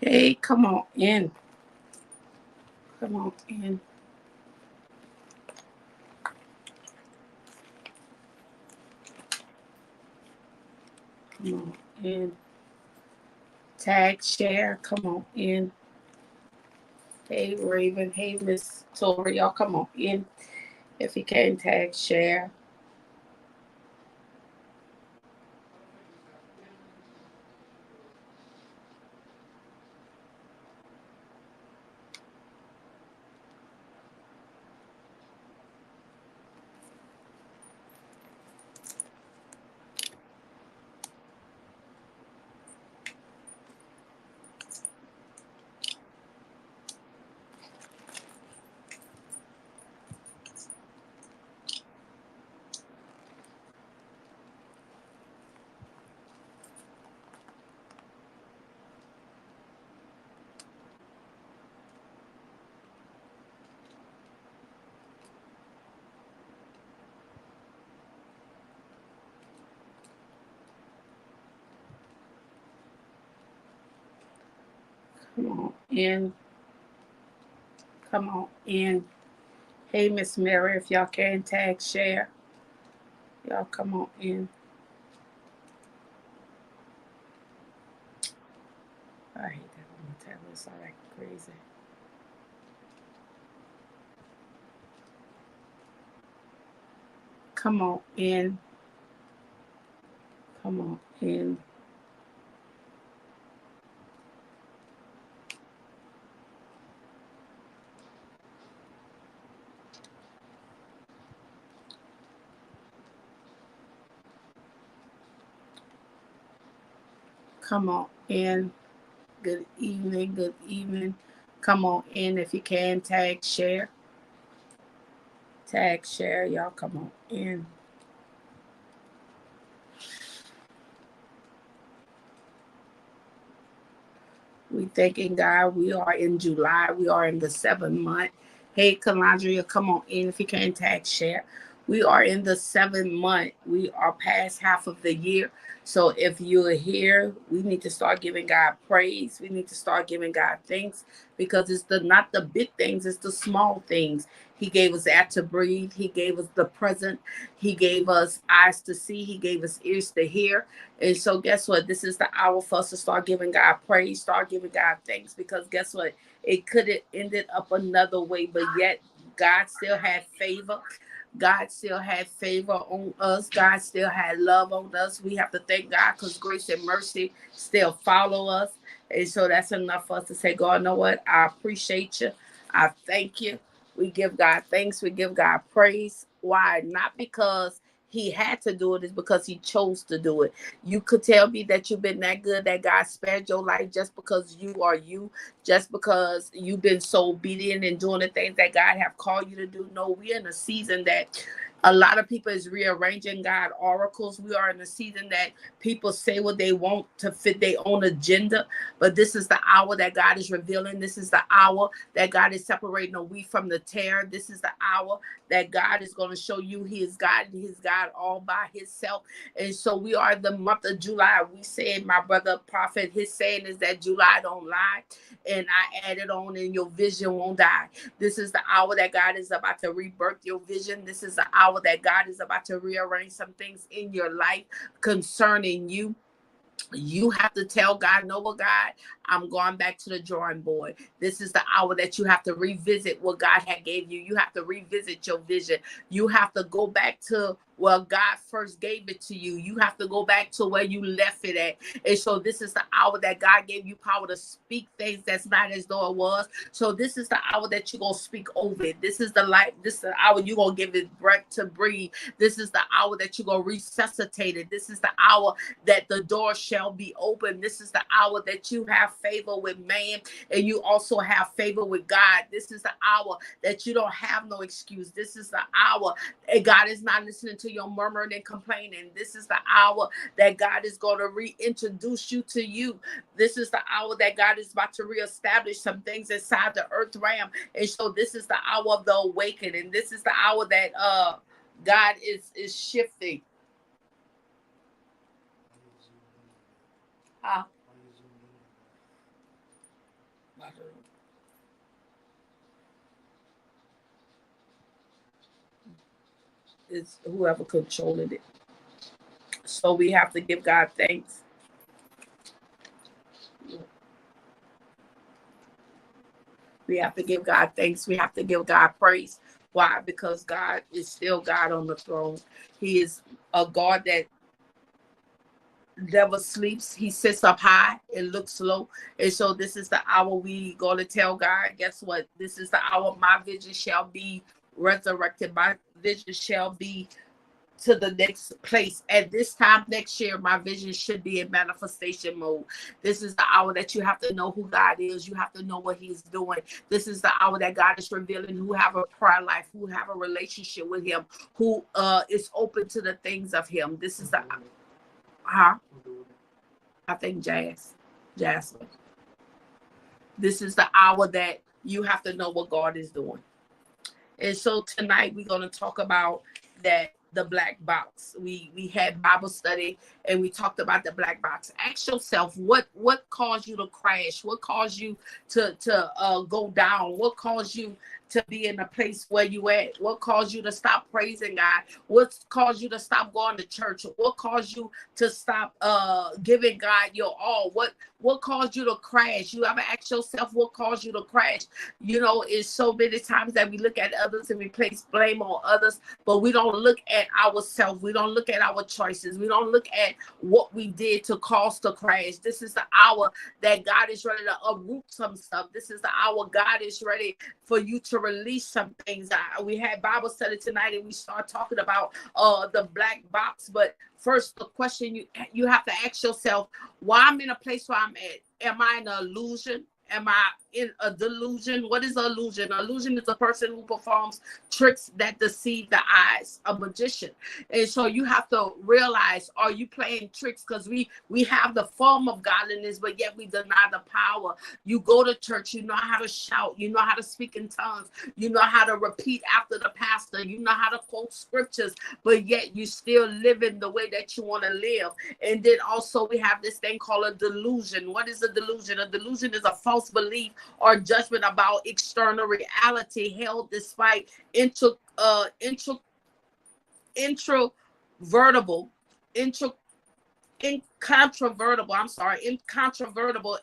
Hey, come on in. Come on in. Come on in. Tag, share. Come on in. Hey, Raven. Hey, Miss Tori. Y'all come on in. If you can, tag, share. Come on in. Come on in. Hey, Miss Mary. If y'all can, tag, share. Y'all come on in. I hate that when the tablets are like crazy. Come on in. Come on in. Come on in. Good evening. Good evening. Come on in if you can. Tag, share. Tag, share. Y'all come on in. We thanking God. We are in July. We are in the 7th month. Hey, Calandria, come on in if you can. Tag, share. We are in the 7th month. We are past half of the year. So if you're here, we need to start giving God praise. We need to start giving God thanks because it's not the big things, it's the small things. He gave us air to breathe. He gave us the present. He gave us eyes to see. He gave us ears to hear. And so guess what? This is the hour for us to start giving God praise, start giving God thanks, because guess what? It could have ended up another way, but yet God still had favor. God still had favor on us. God still had love on us. We have to thank God because grace and mercy still follow us. And so that's enough for us to say, God, know what? I appreciate you. I thank you. We give God thanks. We give God praise. Why? Not because he had to do it, it's because he chose to do it. You could tell me that you've been that good, that God spared your life just because you are you, just because you've been so obedient and doing the things that God have called you to do. No, we're in a season that a lot of people is rearranging God oracles. We are in a season that people say what they want to fit their own agenda. But this is the hour that God is revealing. This is the hour that God is separating the wheat from the tare. This is the hour that God is going to show you He is God and He's God all by Himself. And so we are in the month of July. We said, my brother prophet, his saying is that July don't lie. And I added on, and your vision won't die. This is the hour that God is about to rebirth your vision. This is the hour that God is about to rearrange some things in your life concerning you. You have to tell God, no, well, God, I'm going back to the drawing board. This is the hour that you have to revisit what God had gave you. You have to revisit your vision. You have to go back to well, God first gave it to you. You have to go back to where you left it at. And so this is the hour that God gave you power to speak things that's not as though it was. So this is the hour that you're going to speak over it. This is the life. This is the hour you're going to give it breath to breathe. This is the hour that you're going to resuscitate it. This is the hour that the door shall be open. This is the hour that you have favor with man and you also have favor with God. This is the hour that you don't have no excuse. This is the hour and God is not listening to your murmuring and complaining. This is the hour that God is going to reintroduce you to you. This is the hour that God is about to reestablish some things inside the earth realm. And so this is the hour of the awakening. This is the hour that God is shifting. Uh, is whoever controlling it. So we have to give God thanks. We have to give God thanks. We have to give God praise. Why? Because God is still God on the throne. He is a God that never sleeps. He sits up high and looks low. And so this is the hour we going to tell God, guess what? This is the hour my vision shall be resurrected. My vision shall be to the next place. At this time next year, my vision should be in manifestation mode. This is the hour that you have to know who God is. You have to know what he's doing. This is the hour that God is revealing who have a prayer life, who have a relationship with him, who is open to the things of him. This is the I think Jasmine. This is the hour that you have to know what God is doing. And so tonight we're going to talk about that, the black box. We had Bible study and we talked about the black box. Ask yourself what caused you to crash? What caused you to go down? What caused you to be in the place where you at? What caused you to stop praising God? What caused you to stop going to church? What caused you to stop giving God your all? What caused you to crash? You ever ask yourself what caused you to crash? You know, it's so many times that we look at others and we place blame on others, but we don't look at ourselves. We don't look at our choices. We don't look at what we did to cause the crash. This is the hour that God is ready to uproot some stuff. This is the hour God is ready for you to release some things. We had Bible study tonight and we start talking about the black box. But first, the question you have to ask yourself, why I'm in a place where I'm at? Am I in an illusion? Am I in a delusion? What is an illusion? An illusion is a person who performs tricks that deceive the eyes, a magician. And so you have to realize, are you playing tricks? Because we have the form of godliness, but yet we deny the power. You go to church, you know how to shout, you know how to speak in tongues, you know how to repeat after the pastor, you know how to quote scriptures, but yet you still living the way that you want to live. And then also we have this thing called a delusion. What is a delusion? A delusion is a false belief or judgment about external reality held despite incontrovertible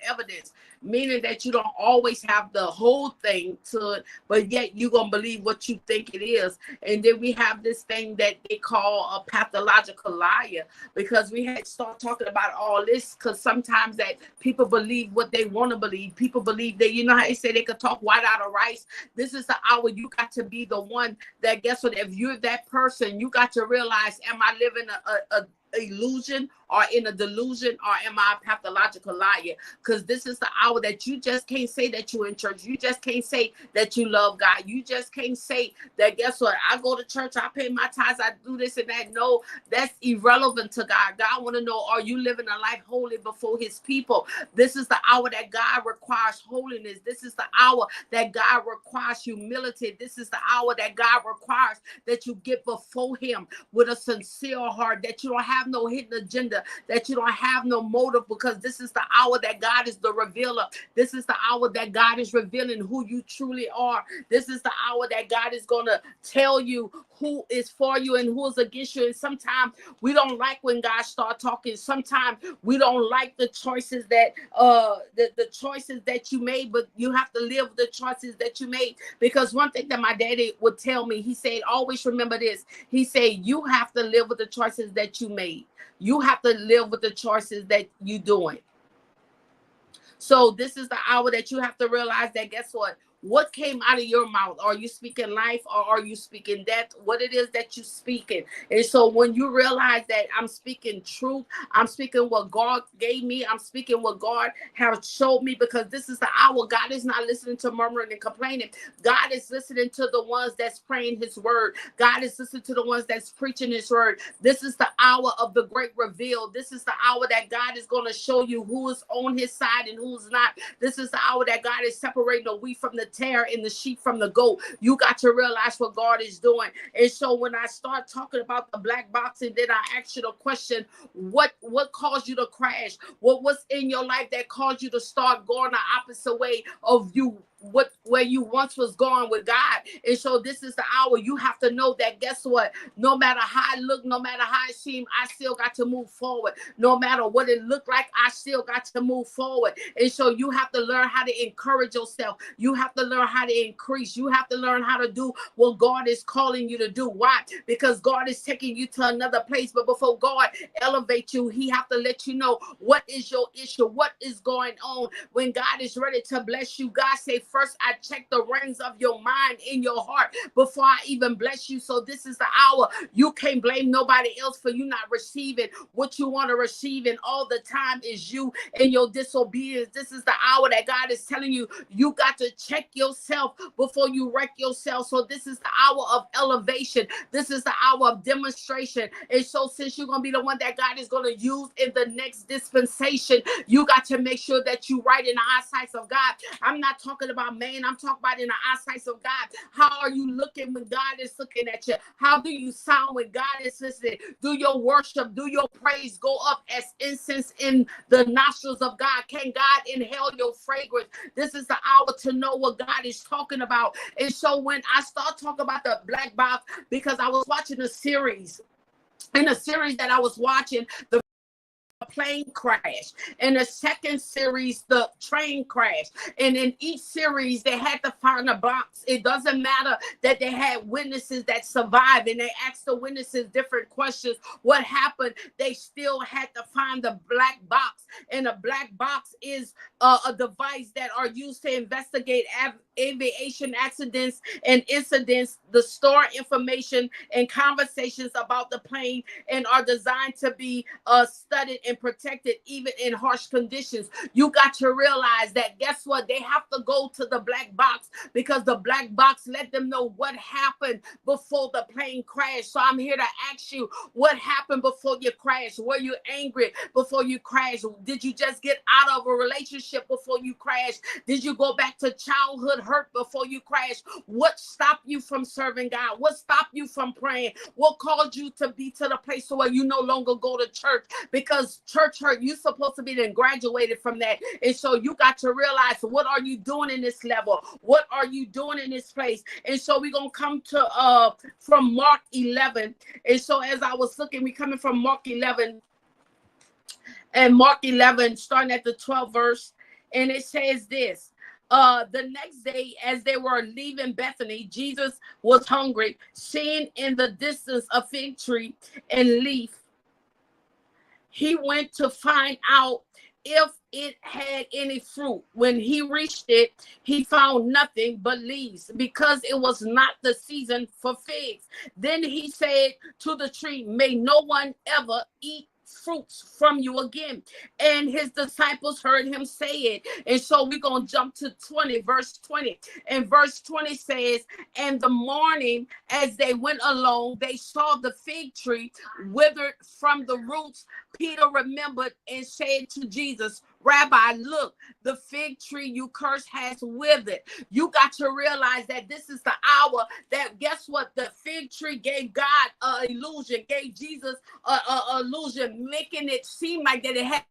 evidence, meaning that you don't always have the whole thing to it, but yet you're going to believe what you think it is. And then we have this thing that they call a pathological liar, because we had start talking about all this, because sometimes that people believe what they want to believe. People believe that, you know how they say they could talk white out of rice. This is the hour you got to be the one that, guess what, if you're that person, you got to realize, am I living a illusion or in a delusion, or am I a pathological liar? Because this is the hour that you just can't say that you're in church. You just can't say that you love God. You just can't say that, guess what, I go to church, I pay my tithes, I do this and that. No, that's irrelevant to God. God want to know, are you living a life holy before his people? This is the hour that God requires holiness. This is the hour that God requires humility. This is the hour that God requires that you get before him with a sincere heart, that you don't have no hidden agenda, that you don't have no motive, because this is the hour that God is the revealer. This is the hour that God is revealing who you truly are. This is the hour that God is going to tell you who is for you and who is against you. And sometimes we don't like when God starts talking. Sometimes we don't like the choices that the choices that you made, but you have to live the choices that you made. Because one thing that my daddy would tell me, he said, always remember this. He said, you have to live with the choices that you made. You have to live with the choices that you doing. So this is the hour that you have to realize that, guess what came out of your mouth? Are you speaking life or are you speaking death? What it is that you speaking. And so when you realize that I'm speaking truth, I'm speaking what God gave me, I'm speaking what God has showed me, because this is the hour. God is not listening to murmuring and complaining. God is listening to the ones that's praying his word. God is listening to the ones that's preaching his word. This is the hour of the great reveal. This is the hour that God is going to show you who is on his side and who's not. This is the hour that God is separating the wheat from the tare and the sheep from the goat. You got to realize what God is doing. And so when I start talking about the black box, and then I ask you the question, what caused you to crash? What was in your life that caused you to start going the opposite way of you where you once was going with God. And so this is the hour you have to know that, guess what? No matter how it look, no matter how it seem, I still got to move forward. No matter what it looked like, I still got to move forward. And so you have to learn how to encourage yourself. You have to learn how to increase. You have to learn how to do what God is calling you to do. Why? Because God is taking you to another place. But before God elevates you, he have to let you know what is your issue, what is going on. When God is ready to bless you, God say, first I check the reins of your mind in your heart before I even bless you. So this is the hour. You can't blame nobody else for you not receiving what you want to receive, and all the time is you and your disobedience. This is the hour that God is telling you, you got to check yourself before you wreck yourself. So this is the hour of elevation. This is the hour of demonstration. And so since you're going to be the one that God is going to use in the next dispensation, you got to make sure that you right in the eyesight of God. I'm not talking about man. I'm talking about in the eyesight of God. How are you looking when God is looking at you? How do you sound when God is listening? Do your worship, do your praise go up as incense in the nostrils of God? Can God inhale your fragrance? This is the hour to know what God is talking about. And so when I start talking about the black box, because I was watching a series, in a series that I was watching, the plane crash. In the second series, the train crash. And in each series, they had to find a box. It doesn't matter that they had witnesses that survived, and they asked the witnesses different questions. What happened? They still had to find the black box. And a black box is a device that are used to investigate aviation accidents and incidents, the store information and conversations about the plane, and are designed to be studied and protected even in harsh conditions. You got to realize that, guess what? They have to go to the black box, because the black box let them know what happened before the plane crashed. So I'm here to ask you, what happened before you crashed? Were you angry before you crashed? Did you just get out of a relationship before you crashed? Did you go back to childhood hurt before you crashed? What stopped you from serving God? What stopped you from praying? What caused you to be to the place where you no longer go to church? Because church hurt, you're supposed to be then graduated from that. And so you got to realize, what are you doing in this level? What are you doing in this place? And so we're going to come to from Mark 11. And so as I was looking, we coming from Mark 11, and Mark 11, starting at the 12th verse. And it says this: the next day, as they were leaving Bethany, Jesus was hungry. Seeing in the distance a fig tree and leaf, he went to find out if it had any fruit. When he reached it, he found nothing but leaves, because it was not the season for figs. Then he said to the tree, may no one ever eat fruits from you again. And his disciples heard him say it. And so we're going to jump to verse 20. And verse 20 says, and the morning as they went along, they saw the fig tree withered from the roots. Peter remembered and said to Jesus, Rabbi, look, the fig tree you cursed has withered. You got to realize that this is the hour that, guess what? The fig tree gave God an illusion, gave Jesus an illusion, making it seem like that it had.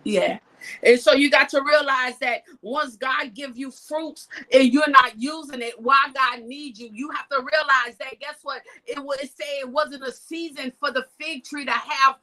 Yeah. And so you got to realize that once God gives you fruits and you're not using it, why God needs you, you have to realize that, guess what? It say it wasn't a season for the fig tree to have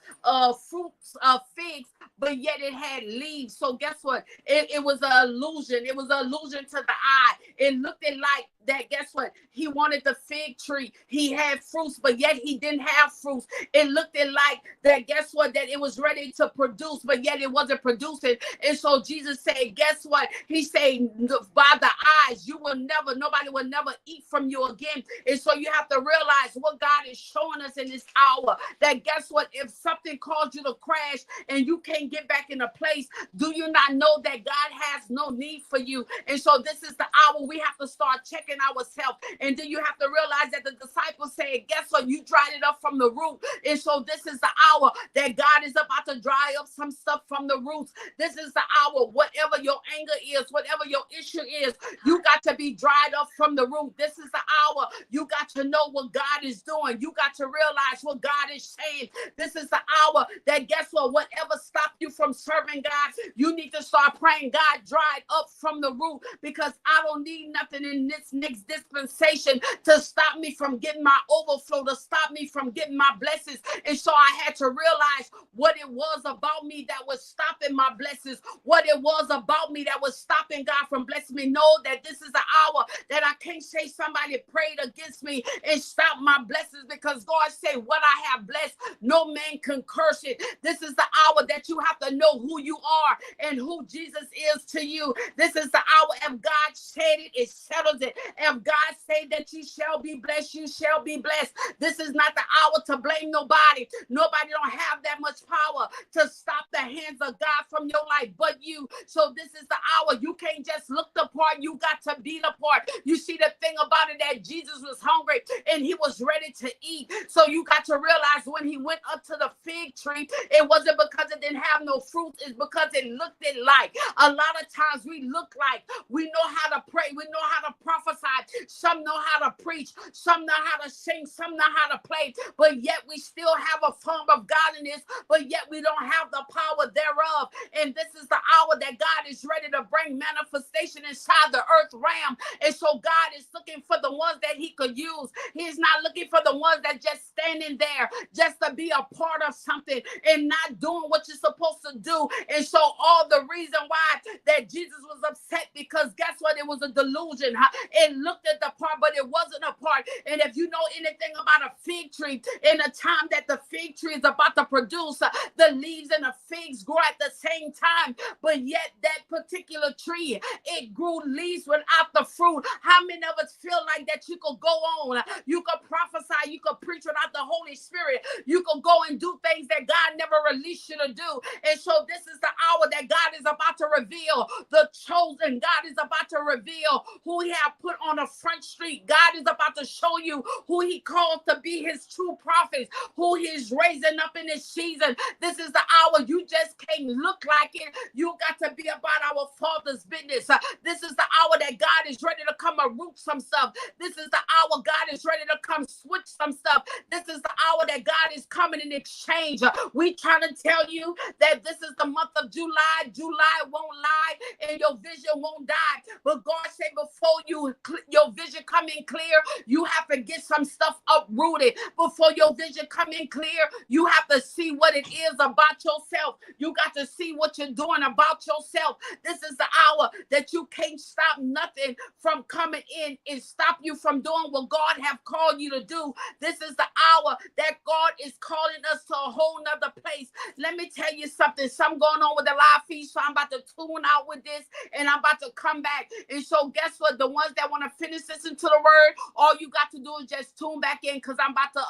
fruits of figs, but yet it had leaves. So guess what? It was an illusion. It was an illusion to the eye. It looked like that, guess what? He wanted the fig tree. He had fruits, but yet he didn't have fruits. It looked like that, guess what? That it was ready to produce, but yet it wasn't producing. And so Jesus said, guess what? He said, by the eyes, nobody will never eat from you again. And so you have to realize what God is showing us in this hour, that guess what? If something caused you to crash and you can't get back in a place, do you not know that God has no need for you? And so this is the hour we have to start checking ourselves. And then you have to realize that the disciples said, guess what? You dried it up from the root. And so this is the hour that God is about to dry up some stuff from the roots. This is the hour, whatever your anger is, whatever your issue is, you got to be dried up from the root. This is the hour. You got to know what God is doing. You got to realize what God is saying. This is the hour that, guess what? Whatever stopped you from serving God, you need to start praying, God, dried up from the root, because I don't need nothing in this next dispensation to stop me from getting my overflow, to stop me from getting my blessings. And so I had to realize what it was about me that was stopping my blessings, what it was about me that was stopping God from blessing me. Know that this is the hour that I can't say somebody prayed against me and stop my blessings, because God said, what I have blessed, no man can curse it. This is the hour that you have to know who you are and who Jesus is to you. This is the hour. If God said it, it settles it. If God say that you shall be blessed, you shall be blessed. This is not the hour to blame nobody. Nobody don't have that much power to stop the hands of God from your life but you. So this is the hour. You can't just look the part. You got to be the part. You see, the thing about it, that Jesus was hungry and he was ready to eat. So you got to realize when he went up to the fig tree, it wasn't because it didn't have no fruit. It's because it looked it like. A lot of times we look like we know how to pray. We know how to prophesy. Some know how to preach. Some know how to sing. Some know how to play. But yet we still have a form of godliness, but yet we don't have the power thereof. And this is the hour that God is ready to bring manifestation inside the earth realm. And so God is looking for the ones that he could use. He's not looking for the ones that just standing there just to be a part of something and not doing what you're supposed to do. And so all the reason why that Jesus was upset, because guess what? It was a delusion. It looked at the part, but it wasn't a part. And if you know anything about a fig tree, in a time that the fig tree is about to produce, the leaves and the figs grow at the same time, but yet that particular tree, it grew leaves without the fruit. How many of us feel like that you could go on, you could prophesy, you could preach without the Holy Spirit, you could go and do things that God never released you to do? And so this is the hour that God is about to reveal the chosen. God is about to reveal who he have put on the front street. God is about to show you who he called to be his true prophets, who he's raising up in this season. This is the hour. You just can't look like it. You got to be about our Father's business. This is the hour that God is ready to come and root some stuff. This is the hour God is ready to come switch some stuff. This is the hour that God is coming in exchange. We trying to tell you that this is the month of July. July won't lie and your vision won't die. But God said before your vision come in clear, you have to get some stuff uprooted. Before your vision come in clear, you have to see what it is about yourself. You got to see what you're doing about yourself. This is the hour that you can't stop nothing from coming in and stop you from doing what God have called you to do. This is the hour that God is calling us to a whole nother place. Let me tell you something. Something going on with the live feed, so I'm about to tune out with this and I'm about to come back. And so guess what? The ones that want to finish listening to the word, all you got to do is just tune back in, because I'm about to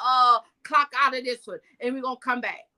clock out of this one and we're going to come back.